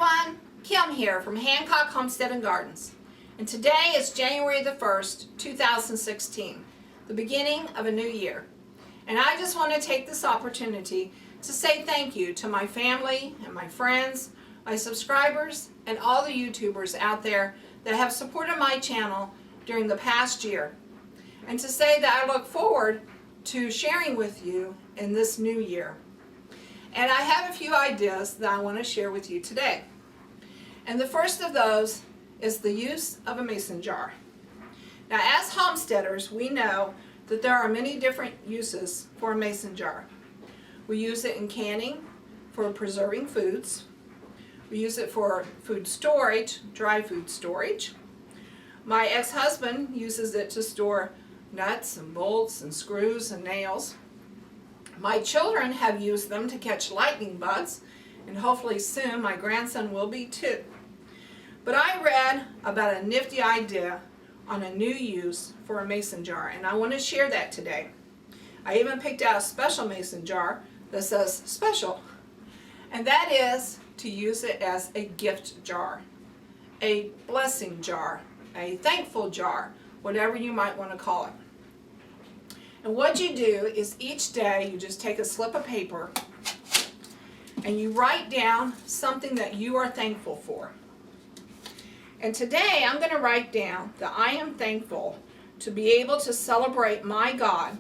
everyone, Kim here from Hancock Homesteading Gardens, and today is January the 1st, 2016, the beginning of a new year. And I just want to take this opportunity to say thank you to my family and my friends, my subscribers, and all the YouTubers out there that have supported my channel during the past year, and to say that I look forward to sharing with you in this new year. And I have a few ideas that I want to share with you today. And the first of those is the use of a mason jar. Now, as homesteaders, we know that there are many different uses for a mason jar. We use it in canning for preserving foods. We use it for food storage, dry food storage. My ex-husband uses it to store nuts and bolts and screws and nails. My children have used them to catch lightning bugs, and hopefully soon my grandson will be too. But I read about a nifty idea on a new use for a mason jar, and I want to share that today. I even picked out a special mason jar that says special, and that is to use it as a gift jar, a blessing jar, a thankful jar, whatever you might want to call it. And what you do is each day you just take a slip of paper and you write down something that you are thankful for. And today I'm going to write down that I am thankful to be able to celebrate my God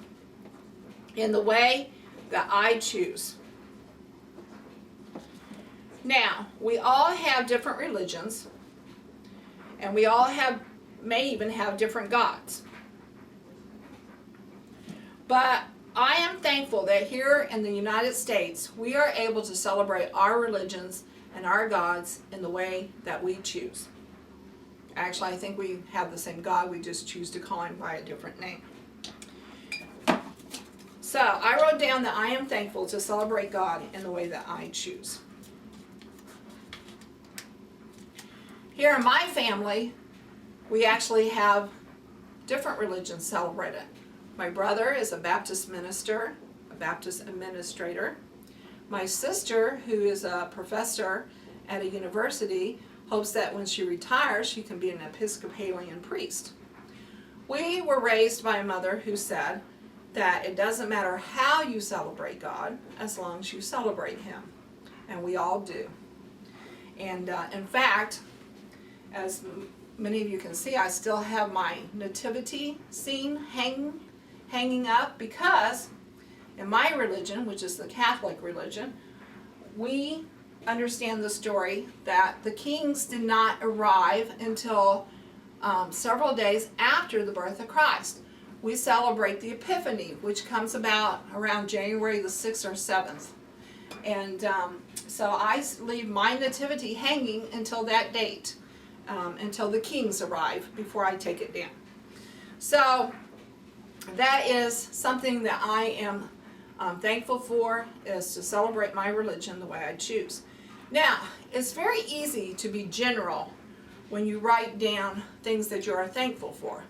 in the way that I choose. Now, we all have different religions, and we all may even have different gods. But I am thankful that here in the United States, we are able to celebrate our religions and our gods in the way that we choose. Actually, I think we have the same God, we just choose to call him by a different name. So, I wrote down that I am thankful to celebrate God in the way that I choose. Here in my family, we actually have different religions celebrated. My brother is a Baptist minister, a Baptist administrator. My sister, who is a professor at a university, hopes that when she retires, she can be an Episcopalian priest. We were raised by a mother who said that it doesn't matter how you celebrate God, as long as you celebrate him. And we all do. And in fact, as many of you can see, I still have my nativity scene hanging up, because in my religion, which is the Catholic religion, we understand the story that the kings did not arrive until several days after the birth of Christ. We celebrate the Epiphany, which comes about around January the 6th or 7th. And so I leave my nativity hanging until that date, until the kings arrive, before I take it down. So that is something that I am thankful for, is to celebrate my religion the way I choose. Now, it's very easy to be general when you write down things that you are thankful for.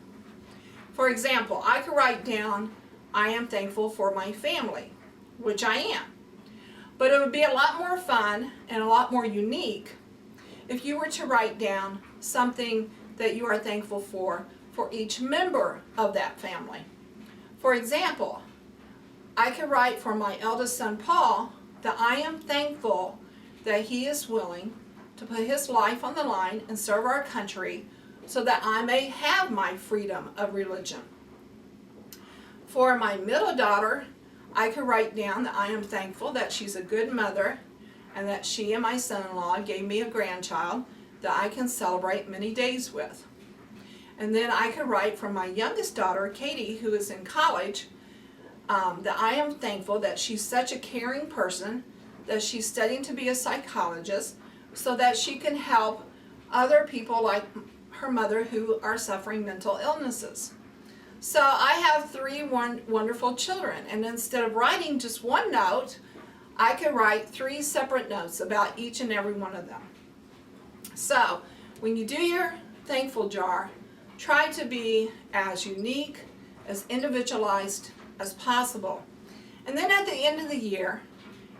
For example, I could write down, I am thankful for my family, which I am. But it would be a lot more fun and a lot more unique if you were to write down something that you are thankful for each member of that family. For example, I could write for my eldest son, Paul, that I am thankful that he is willing to put his life on the line and serve our country so that I may have my freedom of religion. For my middle daughter, I could write down that I am thankful that she's a good mother and that she and my son-in-law gave me a grandchild that I can celebrate many days with. And then I could write for my youngest daughter, Katie, who is in college, that I am thankful that she's such a caring person, that she's studying to be a psychologist, so that she can help other people like her mother who are suffering mental illnesses. So I have three wonderful children, and instead of writing just one note, I could write 3 separate notes about each and every one of them. So when you do your thankful jar, try to be as unique, as individualized as possible. And then at the end of the year,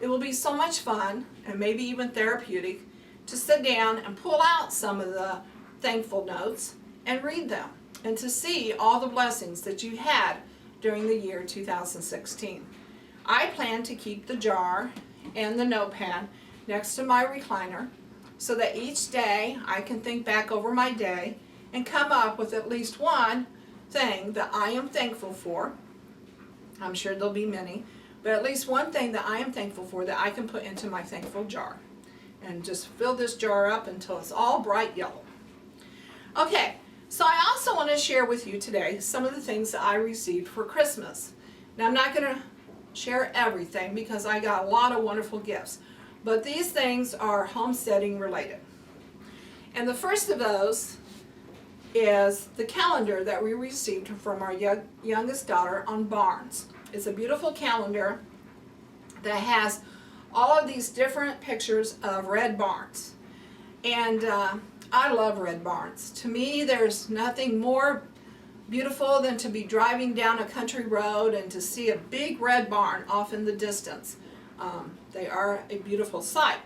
it will be so much fun, and maybe even therapeutic, to sit down and pull out some of the thankful notes and read them, and to see all the blessings that you had during the year 2016. I plan to keep the jar and the notepad next to my recliner so that each day I can think back over my day and come up with at least one thing that I am thankful for. I'm sure there'll be many, but at least one thing that I am thankful for that I can put into my thankful jar. And just fill this jar up until it's all bright yellow. Okay, so I also want to share with you today some of the things that I received for Christmas. Now, I'm not going to share everything because I got a lot of wonderful gifts, but these things are homesteading related. And the first of those is the calendar that we received from our youngest daughter on barns. It's a beautiful calendar that has all of these different pictures of red barns. And I love red barns. To me, there's nothing more beautiful than to be driving down a country road and to see a big red barn off in the distance. They are a beautiful sight.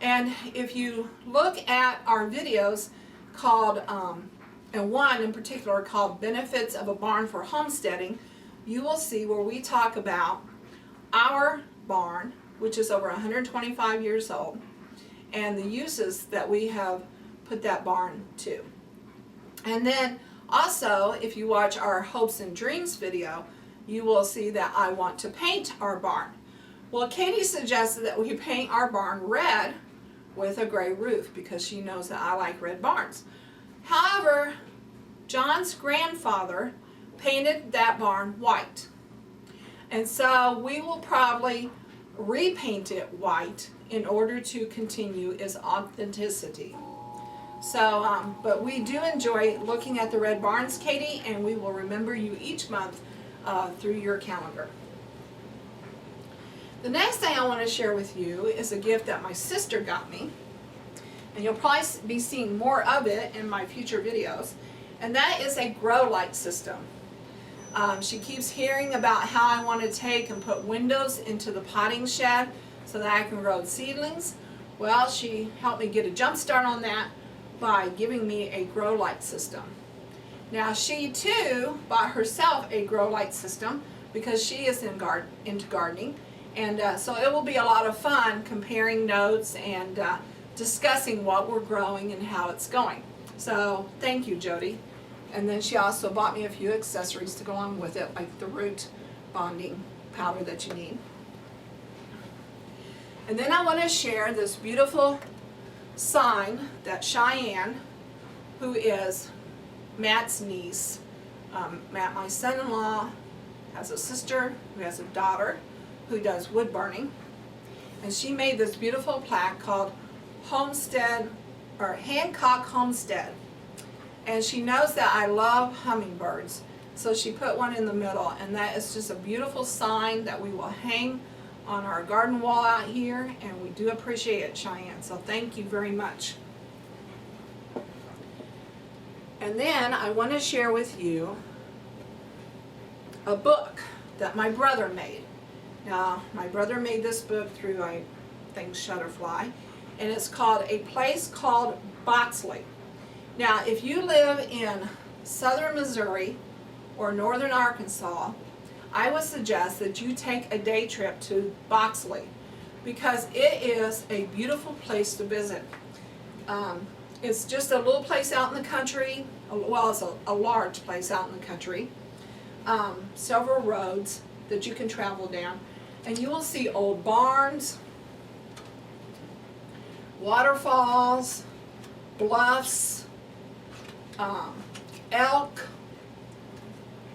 And if you look at our videos called, and one in particular called Benefits of a Barn for Homesteading, you will see where we talk about our barn, which is over 125 years old, and the uses that we have put that barn to. And then also, if you watch our Hopes and Dreams video, you will see that I want to paint our barn. Well, Katie suggested that we paint our barn red with a gray roof because she knows that I like red barns. However, John's grandfather painted that barn white. And so we will probably repaint it white in order to continue its authenticity. So, but we do enjoy looking at the red barns, Katie, and we will remember you each month through your calendar. The next thing I want to share with you is a gift that my sister got me, and you'll probably be seeing more of it in my future videos, and that is a grow light system. She keeps hearing about how I want to take and put windows into the potting shed so that I can grow seedlings. Well, she helped me get a jump start on that by giving me a grow light system. Now, she too bought herself a grow light system because she is into gardening, and so it will be a lot of fun comparing notes and discussing what we're growing and how it's going. So thank you, Jody. And then she also bought me a few accessories to go along with it, like the root bonding powder that you need. And then I want to share this beautiful sign that Cheyenne, who is Matt's niece, Matt, my son-in-law, has a sister who has a daughter who does wood burning, and she made this beautiful plaque called Homestead, or Hancock Homestead. And she knows that I love hummingbirds, so she put one in the middle, and that is just a beautiful sign that we will hang on our garden wall out here, and we do appreciate it, Cheyenne, so thank you very much. And then I want to share with you a book that my brother made. Now, my brother made this book through, I think, Shutterfly, and it's called A Place Called Boxley. Now, if you live in southern Missouri or northern Arkansas, I would suggest that you take a day trip to Boxley because it is a beautiful place to visit. It's just a little place out in the country. Well, it's a large place out in the country. Several roads that you can travel down, and you will see old barns, waterfalls, bluffs, elk.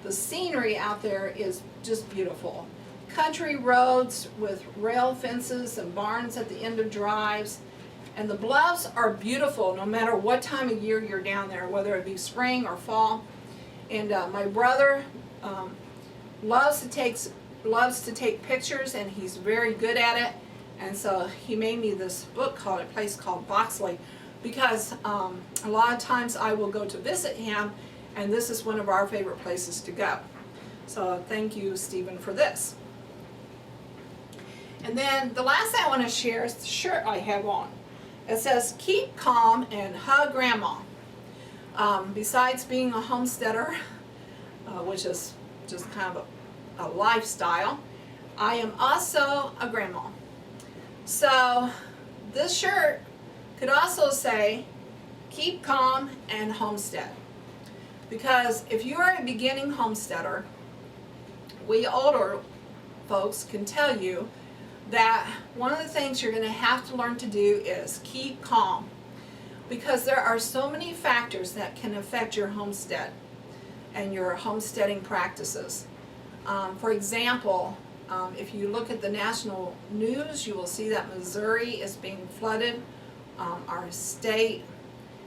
The scenery out there is just beautiful. Country roads with rail fences and barns at the end of drives. And the bluffs are beautiful no matter what time of year you're down there, whether it be spring or fall. And my brother loves to take pictures, and he's very good at it. And so he made me this book called A Place Called Boxley, because a lot of times I will go to visit him, and this is one of our favorite places to go. So thank you, Stephen, for this. And then the last thing I want to share is the shirt I have on. It says, keep calm and hug grandma. Besides being a homesteader, which is just kind of a lifestyle, I am also a grandma. So this shirt could also say, keep calm and homestead. Because if you are a beginning homesteader, we older folks can tell you that one of the things you're going to have to learn to do is keep calm, because there are so many factors that can affect your homestead and your homesteading practices. For example, if you look at the national news, you will see that Missouri is being flooded. Our state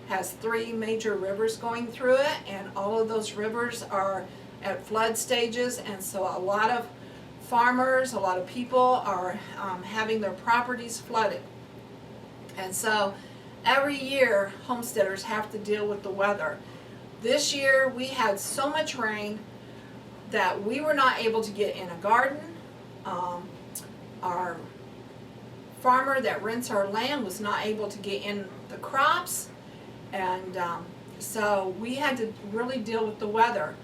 has 3 major rivers going through it, and all of those rivers are at flood stages, and so a lot of farmers, a lot of people are having their properties flooded. And so every year homesteaders have to deal with the weather. This year we had so much rain that we were not able to get in a garden. Our farmer that rents our land was not able to get in the crops, and so we had to really deal with the weather.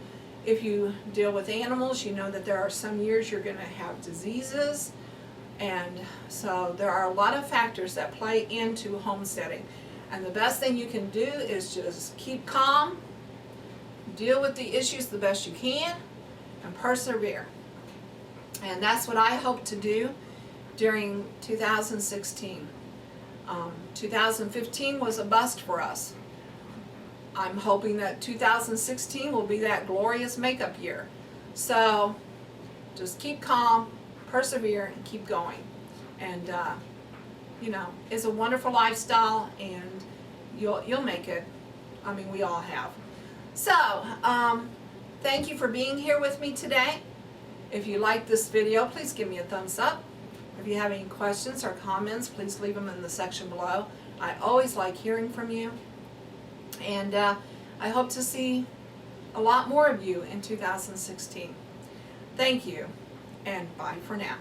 If you deal with animals, you know that there are some years you're going to have diseases, and so there are a lot of factors that play into homesteading. And the best thing you can do is just keep calm, deal with the issues the best you can, and persevere. And that's what I hope to do during 2016. 2015 was a bust for us. I'm hoping that 2016 will be that glorious makeup year. So just keep calm, persevere, and keep going. And you know, it's a wonderful lifestyle, and you'll make it. I mean, we all have. So thank you for being here with me today. If you like this video, please give me a thumbs up. If you have any questions or comments, please leave them in the section below. I always like hearing from you. And I hope to see a lot more of you in 2016. Thank you, and bye for now.